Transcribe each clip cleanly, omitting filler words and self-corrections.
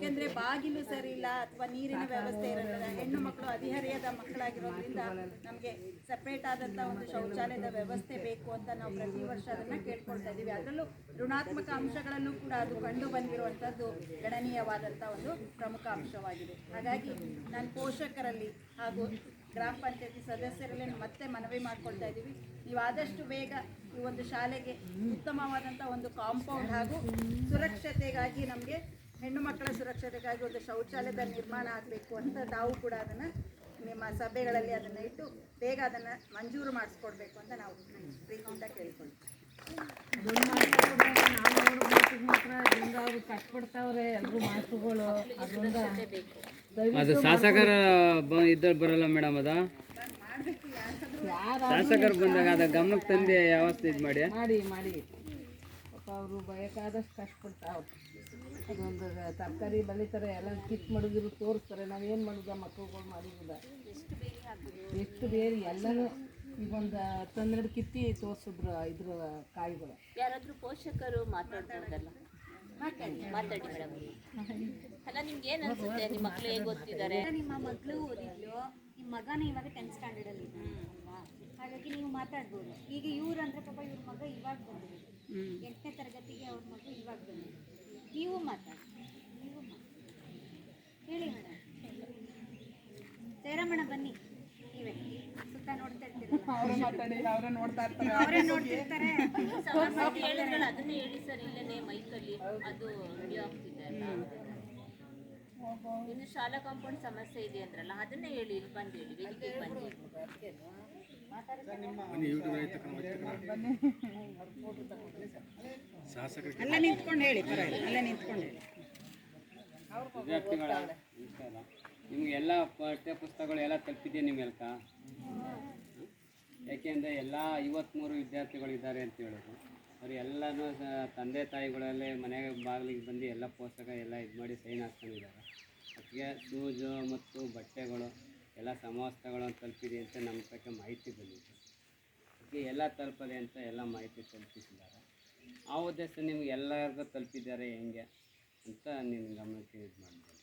ಯಾಕೆಂದರೆ ಬಾಗಿಲು ಸರಿ ಇಲ್ಲ ಅಥವಾ ನೀರಿನ ವ್ಯವಸ್ಥೆ ಇರಲ್ಲ, ಹೆಣ್ಣು ಮಕ್ಕಳು ಹದಿಹರೆಯದ ಮಕ್ಕಳಾಗಿರೋದ್ರಿಂದ ನಮಗೆ ಸಪ್ರೇಟ್ ಆದಂಥ ಒಂದು ಶೌಚಾಲಯದ ವ್ಯವಸ್ಥೆ ಬೇಕು ಅಂತ ನಾವು ಪ್ರತಿ ವರ್ಷ ಅದನ್ನು ಕೇಳ್ಕೊಳ್ತಾ ಇದ್ದೀವಿ. ಅದರಲ್ಲೂ ಋಣಾತ್ಮಕ ಅಂಶಗಳಲ್ಲೂ ಕೂಡ ಅದು ಕಂಡು ಬಂದಿರುವಂಥದ್ದು ಗಣನೀಯವಾದಂಥ ಒಂದು ಪ್ರಮುಖ ಅಂಶವಾಗಿದೆ. ಹಾಗಾಗಿ ನಾನು ಪೋಷಕರಲ್ಲಿ ಹಾಗೂ ಗ್ರಾಮ ಪಂಚಾಯತಿ ಸದಸ್ಯರಲ್ಲಿ ಮತ್ತೆ ಮನವಿ ಮಾಡ್ಕೊಳ್ತಾ ಇದ್ದೀವಿ, ನೀವು ಆದಷ್ಟು ಬೇಗ ಈ ಒಂದು ಶಾಲೆಗೆ ಉತ್ತಮವಾದಂಥ ಒಂದು ಕಾಂಪೌಂಡ್ ಹಾಗೂ ಸುರಕ್ಷತೆಗಾಗಿ ನಮಗೆ ಹೆಣ್ಣು ಮಕ್ಕಳ ಸುರಕ್ಷತೆಗಾಗಿ ಒಂದು ಶೌಚಾಲಯದ ನಿರ್ಮಾಣ ಆಗಬೇಕು ಅಂತ ತಾವು ಕೂಡ ಅದನ್ನು ನಿಮ್ಮ ಸಭೆಗಳಲ್ಲಿ ಅದನ್ನು ಇಟ್ಟು ಬೇಗ ಅದನ್ನು ಮಂಜೂರು ಮಾಡಿಸ್ಕೊಡ್ಬೇಕು ಅಂತ ನಾವು ಪ್ರೀತಿಯಿಂದ ಕೇಳ್ಕೊಳ್ತೀವಿ. ಅವ್ರು ಕಟ್ಬಿಡ್ತಾವ್ರೆ ಎಲ್ಲರೂ ಮಾತುಗಳು, ಅದು ಶಾಸಕರ ಇದ್ರಲ್ಲಿ ಬರಲ್ಲ ಮೇಡಮ್, ಅದ ಶಾಸಕರು ಬಂದಾಗ ಅದ ಗಮನಕ್ಕೆ ತಂದೆ ವ್ಯವಸ್ಥೆ ಇದು ಮಾಡಿ ಮಾಡಿ ಪಾಪ ಅವರು ಬೇಕಾದಷ್ಟು ಕಷ್ಟಪಡ್ತಾವ್ರು. ಅದೊಂದು ತರಕಾರಿ ಬೆಳಿತಾರೆ, ಎಲ್ಲ ಕಿತ್ ಮಾಡಿದ್ರು ತೋರಿಸ್ತಾರೆ, ನಾವೇನು ಮಾಡೋದ ಮಕ್ಕಳುಗಳು ಮಾಡಿರೋದ ಎಷ್ಟು ಬೇರೆ ಎಲ್ಲನೂ ಈಗೊಂದು 12 ಕಿತ್ತಿ ತೋರಿಸಿದ್ರು ಇದ್ರ ಕಾಯಿಗಳು. ಯಾರಾದರೂ ಪೋಷಕರು ಮಾತಾಡ್ಬೋದಲ್ಲ, ಮಾತಾಡಿ ಮೇಡಮ್. ಅಲ್ಲ, ನಿಮ್ಗೆ ಏನು ಅನ್ಸುತ್ತೆ? ನಿಮ್ಮ ಮಕ್ಕಳು ಹೇಗೆ ಓದ್ತಿದ್ದಾರೆ? ನಿಮ್ಮ ಮಗಳು ಓದಿದ್ಲು, ನಿಮ್ಮ ಮಗನ ಇವಾಗ 10th ಸ್ಟ್ಯಾಂಡರ್ಡಲ್ಲಿ ಇದ್ದಾನಲ್ವಾ, ಹಾಗಾಗಿ ನೀವು ಮಾತಾಡ್ಬೋದು. ಈಗ ಇವ್ರು ಅಂದರೆ ಪಾಪ ಇವ್ರ ಮಗ ಇವಾಗ ಬಂದಿರೋದು, 8ನೇ ತರಗತಿಗೆ ಅವ್ರ ಮಗ ಇವಾಗ ಬಂದಿರೋದು. ನೀವು ಮಾತಾಡಿ, ಹೇಳಿ ಮೇಡಮ್. ಜಯರಾಮಣ್ಣ ಬನ್ನಿ, ನೀವೇ ಸುತ್ತ ನೋಡ್ತಾ ಇರ್ತೀರಲ್ಲ, ಅವರೇ ನೋಡ್ತಿರ್ತಾರೆ. ಅದನ್ನೇ ಹೇಳಿ ಸರ್, ಇಲ್ಲೇ ಮೈಕಲ್ಲಿ ಅದು ರೆಡಿ ಆಗ್ತಿದೆ ಅಲ್ಲ. ಇನ್ನು ಶಾಲಾ ಕಾಂಪೌಂಡ್ ಸಮಸ್ಯೆ ಇದೆ ಅಂದ್ರಲ್ಲ, ಅದನ್ನೇ ಹೇಳಿ, ಇಲ್ಲಿ ಬಂದು ಹೇಳಿ, ವೇದಿಕೆಗೆ ಬಂದು ಅಲ್ಲ ನಿಂತ್ಕೊಂಡು ಹೇಳಿ, ಪರವಾಗಿಲ್ಲ, ಅಲ್ಲ ನಿಂತ್ಕೊಂಡು ಹೇಳಿ. ವಿದ್ಯಾರ್ಥಿಗಳ ನಿಮ್ಗೆ ಎಲ್ಲ ಪಠ್ಯ ಪುಸ್ತಕಗಳು ಎಲ್ಲ ತಲುಪಿದೆ ನಿಮ್ಗೆಲ್ಕ? ಯಾಕೆಂದರೆ ಎಲ್ಲ 53 ವಿದ್ಯಾರ್ಥಿಗಳಿದ್ದಾರೆ ಅಂತ ಹೇಳೋದು. ಅವ್ರು ಎಲ್ಲನೂ ತಂದೆ ತಾಯಿಗಳಲ್ಲೇ ಮನೆಗೆ ಬಾಗಿಲಿಗೆ ಬಂದು ಎಲ್ಲ ಪೋಷಕ ಎಲ್ಲ ಇದು ಮಾಡಿ ಸೈನ್ ಹಾಕ್ಕೊಂಡಿದ್ದಾರೆ. ಅದಕ್ಕೆ ಶೂಸು ಮತ್ತು ಬಟ್ಟೆಗಳು ಎಲ್ಲ ಸಮವಸ್ತ್ರಗಳು ತಲುಪಿದೆ ಅಂತ ನಮ್ಮ ತಕ್ಕ ಮಾಹಿತಿ ಬಂದಿದೆ. ಅದಕ್ಕೆ ಎಲ್ಲ ತಲುಪದೆ ಅಂತ ಎಲ್ಲ ಮಾಹಿತಿ ತಲುಪಿಸಿದ್ದಾರೆ. ಆ ಉದ್ದೇಶ ನಿಮ್ಗೆ ಎಲ್ಲರಿಗೂ ತಲುಪಿದ್ದಾರೆ ಹೆಂಗೆ ಅಂತ ನಿಮ್ಮ ಗಮನಕ್ಕೆ ಇದು ಮಾಡ್ಬೋದು.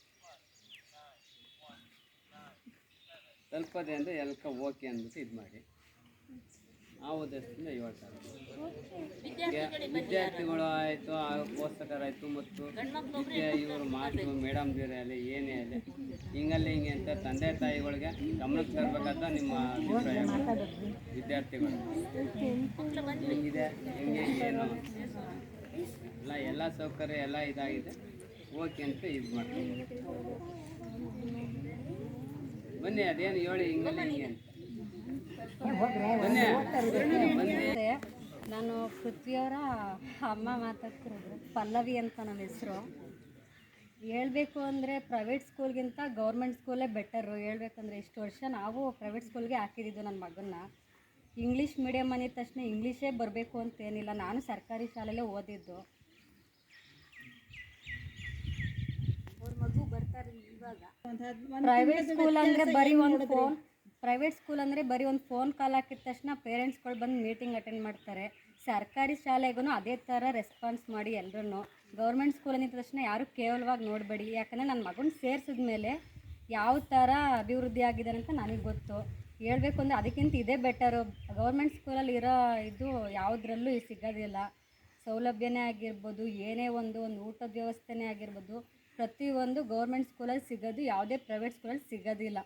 ತಲುಪದೆ ಅಂದರೆ ಎಲ್ಲಕ್ಕ ಓಕೆ ಅಂದ್ಬಿಟ್ಟು ಇದು ಮಾಡಿ ಆ ಉದ್ದೇಶದಿಂದ ಹೇಳ್ತಾರೆ. ವಿದ್ಯಾರ್ಥಿಗಳು ಆಯಿತು, ಪೋಷಕರಾಯಿತು ಮತ್ತು ಇವರು ಮಾತು ಮೇಡಮ್ ಬೇರೆ ಅಲ್ಲಿ ಏನೇ ಅಲ್ಲಿ ಹಿಂಗೆ ಅಂತ ತಂದೆ ತಾಯಿಗಳಿಗೆ ಗಮನಕ್ಕೆ ತರಬೇಕಾದ ನಿಮ್ಮ ಅಭಿಪ್ರಾಯ. ವಿದ್ಯಾರ್ಥಿಗಳು ಹಿಂಗಿದೆ ಹೆಂಗೆ ಏನು ಎಲ್ಲ ಸೌಕರ್ಯ ಎಲ್ಲ ಇದಾಗಿದೆ, ಓಕೆ ಅಂತ ಇದು ಮಾಡ್ತೀವಿ. ಬನ್ನಿ, ಅದೇನು ಹೇಳಿ ಹಿಂಗಲ್ಲ ಹಿಂಗೆ ಅಂತ ನಾನು ಪೃಥ್ವಿಯವರ ಅಮ್ಮ ಮಾತಾಡ್ತಿರೋದು, ಪಲ್ಲವಿ ಅಂತ ನನ್ನ ಹೆಸರು. ಹೇಳ್ಬೇಕು ಅಂದರೆ ಪ್ರೈವೇಟ್ ಸ್ಕೂಲ್ಗಿಂತ ಗೌರ್ಮೆಂಟ್ ಸ್ಕೂಲೇ ಬೆಟರು. ಹೇಳ್ಬೇಕಂದ್ರೆ ಇಷ್ಟು ವರ್ಷ ನಾವು ಪ್ರೈವೇಟ್ ಸ್ಕೂಲ್ಗೆ ಹಾಕಿದ್ದು ನನ್ನ ಮಗನ್ನ. ಇಂಗ್ಲೀಷ್ ಮೀಡಿಯಮ್ ಅಂದಿದ ತಕ್ಷಣ ಇಂಗ್ಲೀಷೇ ಬರಬೇಕು ಅಂತೇನಿಲ್ಲ, ನಾನು ಸರ್ಕಾರಿ ಶಾಲೆಯಲ್ಲೇ ಓದಿದ್ದು. ಅವ್ರ ಮಗು ಬರ್ತಾರೆ ಇವಾಗ. ಪ್ರೈವೇಟ್ ಸ್ಕೂಲ್ ಅಂದರೆ ಬರೀ ಒಂದು ಫೋನ್ ಕಾಲ್ ಹಾಕಿದ ತಕ್ಷಣ ಪೇರೆಂಟ್ಸ್ಗಳು ಬಂದು ಮೀಟಿಂಗ್ ಅಟೆಂಡ್ ಮಾಡ್ತಾರೆ. ಸರ್ಕಾರಿ ಶಾಲೆಗೂ ಅದೇ ಥರ ರೆಸ್ಪಾನ್ಸ್ ಮಾಡಿ ಎಲ್ಲರೂ. ಗೌರ್ಮೆಂಟ್ ಸ್ಕೂಲ್ ಅಂದಿದ ತಕ್ಷಣ ಯಾರೂ ಕೇವಲವಾಗಿ ನೋಡಬೇಡಿ, ಯಾಕಂದರೆ ನನ್ನ ಮಗನ ಸೇರಿಸಿದ ಮೇಲೆ ಯಾವ ಥರ ಅಭಿವೃದ್ಧಿ ಆಗಿದ್ದಾರೆ ಅಂತ ನನಗೆ ಗೊತ್ತು. ಹೇಳ್ಬೇಕು ಅಂದರೆ ಅದಕ್ಕಿಂತ ಇದೇ ಬೆಟರು. ಗೌರ್ಮೆಂಟ್ ಸ್ಕೂಲಲ್ಲಿ ಇರೋ ಇದು ಯಾವುದ್ರಲ್ಲೂ ಸಿಗೋದಿಲ್ಲ. ಸೌಲಭ್ಯನೇ ಆಗಿರ್ಬೋದು, ಏನೇ ಒಂದು ಊಟದ ವ್ಯವಸ್ಥೆನೇ ಆಗಿರ್ಬೋದು, ಪ್ರತಿಯೊಂದು ಗೌರ್ಮೆಂಟ್ ಸ್ಕೂಲಲ್ಲಿ ಸಿಗೋದು ಯಾವುದೇ ಪ್ರೈವೇಟ್ ಸ್ಕೂಲಲ್ಲಿ ಸಿಗೋದಿಲ್ಲ.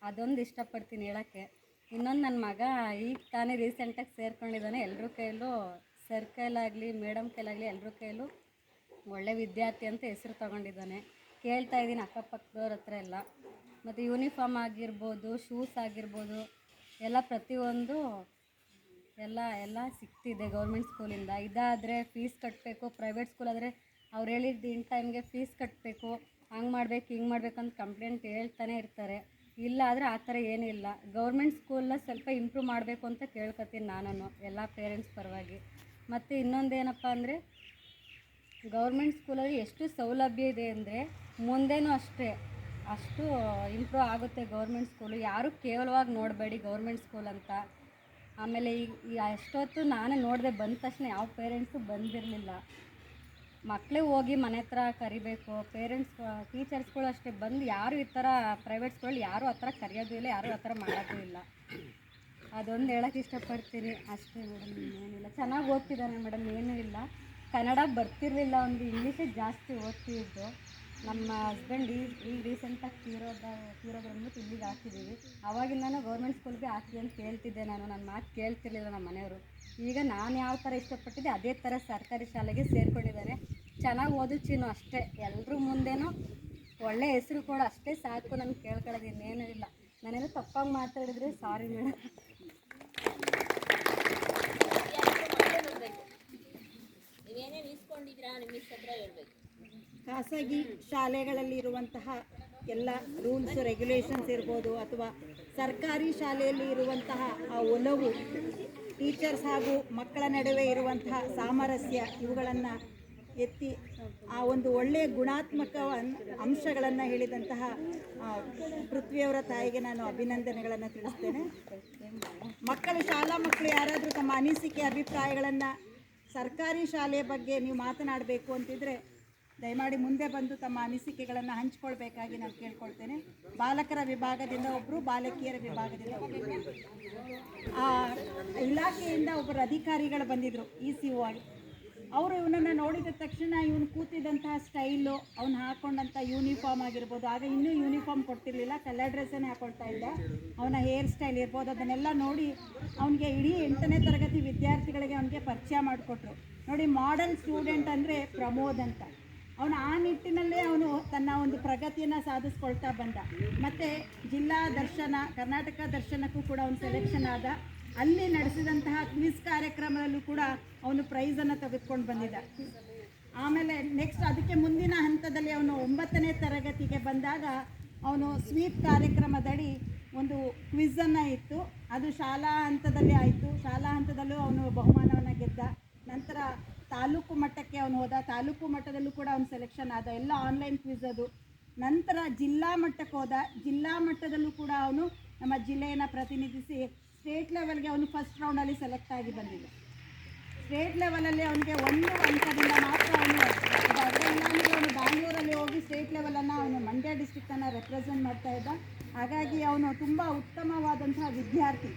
ಅದೊಂದು ಇಷ್ಟಪಡ್ತೀನಿ ಹೇಳೋಕ್ಕೆ. ಇನ್ನೊಂದು ನನ್ನ ಮಗ ಈಗ ತಾನೇ ರೀಸೆಂಟಾಗಿ ಸೇರ್ಕೊಂಡಿದ್ದಾನೆ. ಎಲ್ಲರ ಕೈಯಲ್ಲೂ ಸರ್ ಕೈಲಾಗಲಿ ಮೇಡಮ್ ಕೈಲಾಗಲಿ ಎಲ್ಲರ ಕೈಯಲ್ಲೂ ಒಳ್ಳೆ ವಿದ್ಯಾರ್ಥಿ ಅಂತ ಹೆಸರು ತೊಗೊಂಡಿದ್ದಾನೆ. ಕೇಳ್ತಾಯಿದ್ದೀನಿ ಅಕ್ಕಪಕ್ಕದವ್ರ ಹತ್ರ ಎಲ್ಲ. ಮತ್ತು ಯೂನಿಫಾರ್ಮ್ ಆಗಿರ್ಬೋದು, ಶೂಸ್ ಆಗಿರ್ಬೋದು, ಎಲ್ಲ ಪ್ರತಿಯೊಂದು ಎಲ್ಲ ಸಿಗ್ತಿದೆ ಗೌರ್ಮೆಂಟ್ ಸ್ಕೂಲಿಂದ. ಇದಾದರೆ ಫೀಸ್ ಕಟ್ಟಬೇಕು, ಪ್ರೈವೇಟ್ ಸ್ಕೂಲ್ ಆದರೆ ಅವ್ರು ಹೇಳಿದ್ದು ಇನ್ ಟೈಮ್ಗೆ ಫೀಸ್ ಕಟ್ಟಬೇಕು, ಹಂಗೆ ಮಾಡಬೇಕು ಹಿಂಗೆ ಮಾಡ್ಬೇಕಂತ ಕಂಪ್ಲೇಂಟ್ ಹೇಳ್ತಾನೆ ಇರ್ತಾರೆ. ಇಲ್ಲ ಆದರೆ ಆ ಥರ ಏನಿಲ್ಲ. ಗೌರ್ಮೆಂಟ್ ಸ್ಕೂಲ್ನ ಸ್ವಲ್ಪ ಇಂಪ್ರೂವ್ ಮಾಡಬೇಕು ಅಂತ ಕೇಳ್ಕೊತೀನಿ ನಾನು ಎಲ್ಲ ಪೇರೆಂಟ್ಸ್ ಪರವಾಗಿ. ಮತ್ತು ಇನ್ನೊಂದೇನಪ್ಪ ಅಂದರೆ ಗೌರ್ಮೆಂಟ್ ಸ್ಕೂಲಲ್ಲಿ ಎಷ್ಟು ಸೌಲಭ್ಯ ಇದೆ ಅಂದರೆ ಮುಂದೆನೂ ಅಷ್ಟು ಇಂಪ್ರೂವ್ ಆಗುತ್ತೆ ಗೌರ್ಮೆಂಟ್ ಸ್ಕೂಲು. ಯಾರೂ ಕೇವಲವಾಗಿ ನೋಡಬೇಡಿ ಗೌರ್ಮೆಂಟ್ ಸ್ಕೂಲ್ ಅಂತ. ಆಮೇಲೆ ಈಗ ಅಷ್ಟೊತ್ತು ನಾನೇ ನೋಡಿದೆ, ಬಂದ ತಕ್ಷಣ ಯಾವ ಪೇರೆಂಟ್ಸು ಬಂದಿರಲಿಲ್ಲ. ಮಕ್ಕಳು ಹೋಗಿ ಮನೆ ಹತ್ರ ಕರಿಬೇಕು. ಪೇರೆಂಟ್ಸ್ ಟೀಚರ್ಸ್ಗಳು ಅಷ್ಟೇ ಬಂದು ಯಾರು ಈ ಥರ ಪ್ರೈವೇಟ್ ಸ್ಕೂಲಲ್ಲಿ ಯಾರೂ ಆ ಥರ ಕರೆಯೋದು ಇಲ್ಲ, ಯಾರೂ ಆ ಥರ ಮಾಡೋದು ಇಲ್ಲ. ಅದೊಂದು ಹೇಳೋಕ್ಕೆ ಇಷ್ಟಪಡ್ತೀನಿ ಅಷ್ಟೇ ಮೇಡಮ್, ಏನಿಲ್ಲ. ಚೆನ್ನಾಗಿ ಓದ್ತಿದ್ದಾನೆ ಮೇಡಮ್, ಏನೂ ಇಲ್ಲ. ಕನ್ನಡ ಬರ್ತಿರಲಿಲ್ಲ, ಅವ್ನಿಗೆ ಇಂಗ್ಲೀಷೇ ಜಾಸ್ತಿ ಓದ್ತಿದ್ದು. ನಮ್ಮ ಹಸ್ಬೆಂಡ್ ಈಗ ರೀಸೆಂಟಾಗಿ ತೀರೋದ್ರಂದ್ಬಿಟ್ಟು ಇಲ್ಲಿಗೆ ಹಾಕಿದ್ದೀವಿ. ಆವಾಗಿಂದನೂ ಗೌರ್ಮೆಂಟ್ ಸ್ಕೂಲ್ಗೆ ಹಾಕಿ ಅಂತ ಕೇಳ್ತಿದ್ದೆ ನಾನು, ನನ್ನ ಮಾತು ಕೇಳ್ತಿರ್ಲಿಲ್ಲ ನಮ್ಮ ಮನೆಯವರು. ಈಗ ನಾನು ಯಾವ ಥರ ಇಷ್ಟಪಟ್ಟಿದ್ದೆ ಅದೇ ಥರ ಸರ್ಕಾರಿ ಶಾಲೆಗೆ ಸೇರಿಕೊಂಡಿದ್ದಾರೆ. ಚೆನ್ನಾಗಿ ಓದಿಸಿನೂ ಅಷ್ಟೇ, ಎಲ್ಲರೂ ಮುಂದೆನೂ ಒಳ್ಳೆ ಹೆಸರು ಕೂಡ ಅಷ್ಟೇ ಸಾಕು. ನಾನು ಕೇಳ್ಕೊಳ್ಳೋದು ಇನ್ನೇನೂ ಇಲ್ಲ. ನಾನೇನೋ ತಪ್ಪಾಗಿ ಮಾತಾಡಿದ್ರೆ ಸಾರಿ ಮೇಡಮ್. ನೀವೇನೇನು ಇಸ್ಕೊಂಡಿದ್ದೀರಾ ನಿಮ್ಮ ಮಿಸ್ ಹತ್ರ ಹೇಳ್ಬೇಕು. ಖಾಸಗಿ ಶಾಲೆಗಳಲ್ಲಿ ಇರುವಂತಹ ಎಲ್ಲ ರೂಲ್ಸ್ ರೆಗ್ಯುಲೇಷನ್ಸ್ ಇರ್ಬೋದು, ಅಥವಾ ಸರ್ಕಾರಿ ಶಾಲೆಯಲ್ಲಿ ಇರುವಂತಹ ಆ ಒಲವು, ಟೀಚರ್ಸ್ ಹಾಗೂ ಮಕ್ಕಳ ನಡುವೆ ಇರುವಂತಹ ಸಾಮರಸ್ಯ, ಇವುಗಳನ್ನು ಎತ್ತಿ ಆ ಒಂದು ಒಳ್ಳೆಯ ಗುಣಾತ್ಮಕ ಅಂಶಗಳನ್ನು ಹೇಳಿದಂತಹ ಪೃಥ್ವಿಯವರ ತಾಯಿಗೆ ನಾನು ಅಭಿನಂದನೆಗಳನ್ನು ತಿಳಿಸ್ತೇನೆ. ಶಾಲಾ ಮಕ್ಕಳು ಯಾರಾದರೂ ತಮ್ಮ ಅನಿಸಿಕೆ ಅಭಿಪ್ರಾಯಗಳನ್ನು ಸರ್ಕಾರಿ ಶಾಲೆಯ ಬಗ್ಗೆ ನೀವು ಮಾತನಾಡಬೇಕು ಅಂತಿದ್ರೆ ದಯಮಾಡಿ ಮುಂದೆ ಬಂದು ತಮ್ಮ ಅನಿಸಿಕೆಗಳನ್ನು ಹಂಚಿಕೊಳ್ಬೇಕಾಗಿ ನಾನು ಕೇಳ್ಕೊಳ್ತೇನೆ. ಬಾಲಕರ ವಿಭಾಗದಿಂದ ಒಬ್ಬರು, ಬಾಲಕಿಯರ ವಿಭಾಗದಿಂದ ಒಬ್ಬರು. ಆ ಇಲಾಖೆಯಿಂದ ಒಬ್ಬರು ಅಧಿಕಾರಿಗಳು ಬಂದಿದ್ದರು, ECO ಆಗಿ. ಅವರು ಇವನನ್ನು ನೋಡಿದ ತಕ್ಷಣ ಇವನು ಕೂತಿದ್ದಂತಹ ಸ್ಟೈಲು, ಅವನು ಹಾಕ್ಕೊಂಡಂಥ ಯೂನಿಫಾರ್ಮ್ ಆಗಿರ್ಬೋದು, ಆಗ ಇನ್ನೂ ಯೂನಿಫಾರ್ಮ್ ಕೊಟ್ಟಿರಲಿಲ್ಲ, ಕಲರ್ ಡ್ರೆಸ್ಸನ್ನೇ ಹಾಕ್ಕೊಳ್ತಾ ಇದ್ದ. ಅವನ ಹೇರ್ ಸ್ಟೈಲ್ ಇರ್ಬೋದು, ಅದನ್ನೆಲ್ಲ ನೋಡಿ ಅವನಿಗೆ ಇಡೀ 8ನೇ ತರಗತಿ ವಿದ್ಯಾರ್ಥಿಗಳಿಗೆ ಅವನಿಗೆ ಪರಿಚಯ ಮಾಡಿಕೊಟ್ರು. ನೋಡಿ, ಮಾಡೆಲ್ ಸ್ಟೂಡೆಂಟ್ ಅಂದರೆ ಪ್ರಮೋದ್ ಅಂತ. ಅವನು ಆ ನಿಟ್ಟಿನಲ್ಲೇ ಅವನು ತನ್ನ ಒಂದು ಪ್ರಗತಿಯನ್ನು ಸಾಧಿಸ್ಕೊಳ್ತಾ ಬಂದ. ಮತ್ತು ಜಿಲ್ಲಾ ದರ್ಶನ, ಕರ್ನಾಟಕ ದರ್ಶನಕ್ಕೂ ಕೂಡ ಅವನು ಸೆಲೆಕ್ಷನ್ ಆದ. ಅಲ್ಲಿ ನಡೆಸಿದಂತಹ ಕ್ವಿಜ್ ಕಾರ್ಯಕ್ರಮದಲ್ಲೂ ಕೂಡ ಅವನು ಪ್ರೈಸನ್ನು ತೆಗೆದುಕೊಂಡು ಬಂದಿದ್ದ. ಆಮೇಲೆ ನೆಕ್ಸ್ಟ್ ಅದಕ್ಕೆ ಮುಂದಿನ ಹಂತದಲ್ಲಿ ಅವನು 9ನೇ ತರಗತಿಗೆ ಬಂದಾಗ ಅವನು ಸ್ವೀಪ್ ಕಾರ್ಯಕ್ರಮದಡಿ ಒಂದು ಕ್ವಿಝನ್ನು ಇತ್ತು. ಅದು ಶಾಲಾ ಹಂತದಲ್ಲಿ ಆಯಿತು. ಶಾಲಾ ಹಂತದಲ್ಲೂ ಅವನು ಬಹುಮಾನವನ್ನು ಗೆದ್ದ. ನಂತರ ತಾಲೂಕು ಮಟ್ಟಕ್ಕೆ ಅವನು ಹೋದ. ತಾಲೂಕು ಮಟ್ಟದಲ್ಲೂ ಕೂಡ ಅವನು ಸೆಲೆಕ್ಷನ್ ಆದ, ಎಲ್ಲ ಆನ್ಲೈನ್ ಕ್ವಿಝ್ ಅದು. ನಂತರ ಜಿಲ್ಲಾ ಮಟ್ಟಕ್ಕೆ ಹೋದ. ಜಿಲ್ಲಾ ಮಟ್ಟದಲ್ಲೂ ಕೂಡ ಅವನು ನಮ್ಮ ಜಿಲ್ಲೆಯನ್ನು ಪ್ರತಿನಿಧಿಸಿ ಸ್ಟೇಟ್ ಲೆವೆಲ್ಗೆ ಅವನು ಫಸ್ಟ್ ರೌಂಡಲ್ಲಿ ಸೆಲೆಕ್ಟ್ ಆಗಿ ಬಂದಿದ್ದ. ಸ್ಟೇಟ್ ಲೆವೆಲಲ್ಲಿ ಅವನಿಗೆ 1 ಅಂಕದಿಂದ ಮಾತ್ರ ಅವನು ಬ್ಯಾಂಗ್ಳೂರಲ್ಲಿ ಹೋಗಿ ಸ್ಟೇಟ್ ಲೆವೆಲನ್ನು ಅವನು ಮಂಡ್ಯ ಡಿಸ್ಟ್ರಿಕ್ಟನ್ನು ರೆಪ್ರೆಸೆಂಟ್ ಮಾಡ್ತಾ ಇದ್ದ. ಹಾಗಾಗಿ ಅವನು ತುಂಬ ಉತ್ತಮವಾದಂತಹ ವಿದ್ಯಾರ್ಥಿ.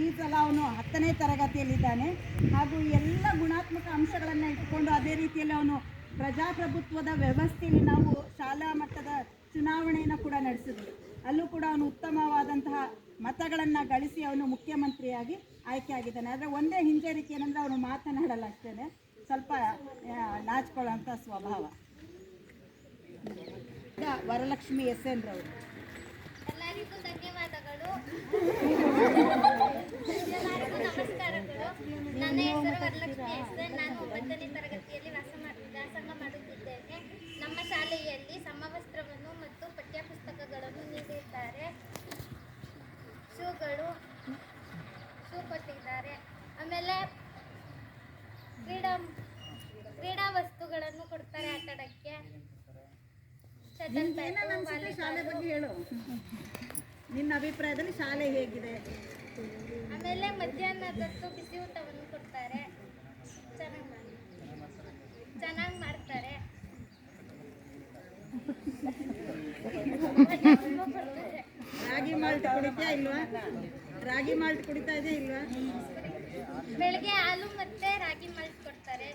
ಈ ಸಲ ಅವನು 10ನೇ ತರಗತಿಯಲ್ಲಿದ್ದಾನೆ. ಹಾಗೂ ಎಲ್ಲ ಗುಣಾತ್ಮಕ ಅಂಶಗಳನ್ನು ಇಟ್ಟುಕೊಂಡು ಅದೇ ರೀತಿಯಲ್ಲಿ ಅವನು ಪ್ರಜಾಪ್ರಭುತ್ವದ ವ್ಯವಸ್ಥೆಯಲ್ಲಿ ನಾವು ಶಾಲಾ ಮಟ್ಟದ ಚುನಾವಣೆಯನ್ನು ಕೂಡ ನಡೆಸಿದ್ವಿ. ಅಲ್ಲೂ ಕೂಡ ಅವನು ಉತ್ತಮವಾದಂತಹ ಮತಗಳನ್ನು ಗಳಿಸಿ ಅವನು ಮುಖ್ಯಮಂತ್ರಿಯಾಗಿ ಆಯ್ಕೆಯಾಗಿದ್ದಾನೆ. ಆದರೆ ಒಂದೇ ಹಿಂಜರಿಕೆ ಏನಂದರೆ ಅವನು ಮಾತನಾಡಲ್ಲ ಅಷ್ಟೇ, ಸ್ವಲ್ಪ ನಾಚಿಕೊಳ್ಳೋಂಥ ಸ್ವಭಾವ. ವರಲಕ್ಷ್ಮಿ SN ರವರು. ಎಲ್ಲರಿಗೂ ಧನ್ಯವಾದಗಳು. ಎಲ್ಲರಿಗೂ ನಮಸ್ಕಾರಗಳು. ನನ್ನ ಹೆಸರು ವರಲಕ್ಷ್ಮಿ SN. ನಾನು 9ನೇ ತರಗತಿಯಲ್ಲಿ ವ್ಯಾಸಂಗ ಮಾಡುತ್ತಿದ್ದೇನೆ. ನಮ್ಮ ಶಾಲೆಯಲ್ಲಿ ಸಮವಸ್ತ್ರವನ್ನು ಮತ್ತು ಪಠ್ಯಪುಸ್ತಕಗಳನ್ನು ನೀಡಿದ್ದಾರೆ. ಶೂ ಕೊಟ್ಟಿದ್ದಾರೆ. ಆಮೇಲೆ ಕ್ರೀಡಾ ವಸ್ತುಗಳನ್ನು ಕೊಡ್ತಾರೆ ಆಟಾಡಕ್ಕೆ. ಶಾಲೆ ಬಗ್ಗೆ ಹೇಳು, ನಿನ್ನ ಅಭಿಪ್ರಾಯದಲ್ಲಿ ಶಾಲೆ ಹೇಗಿದೆ? ಆಮೇಲೆ ಮಧ್ಯಾಹ್ನದೊತ್ತು ಬಿಸಿ ಊಟವನ್ನು ಕೊಡ್ತಾರೆ, ಚೆನ್ನಾಗಿ ಮಾಡ್ತಾರೆ. ರಾಗಿ ಮಾಲ್ಟ್ ಕುಡಿತಾ ಇಲ್ವಾ? ರಾಗಿ ಮಾಲ್ಟ್ ಕುಡಿತಾ ಇದೆಯಾ ಇಲ್ವಾ? ಬೆಳಗ್ಗೆ ಹಾಲು ಮತ್ತೆ ರಾಗಿ ಮಾಲ್ಟ್ ಕೊಡ್ತಾರೆ.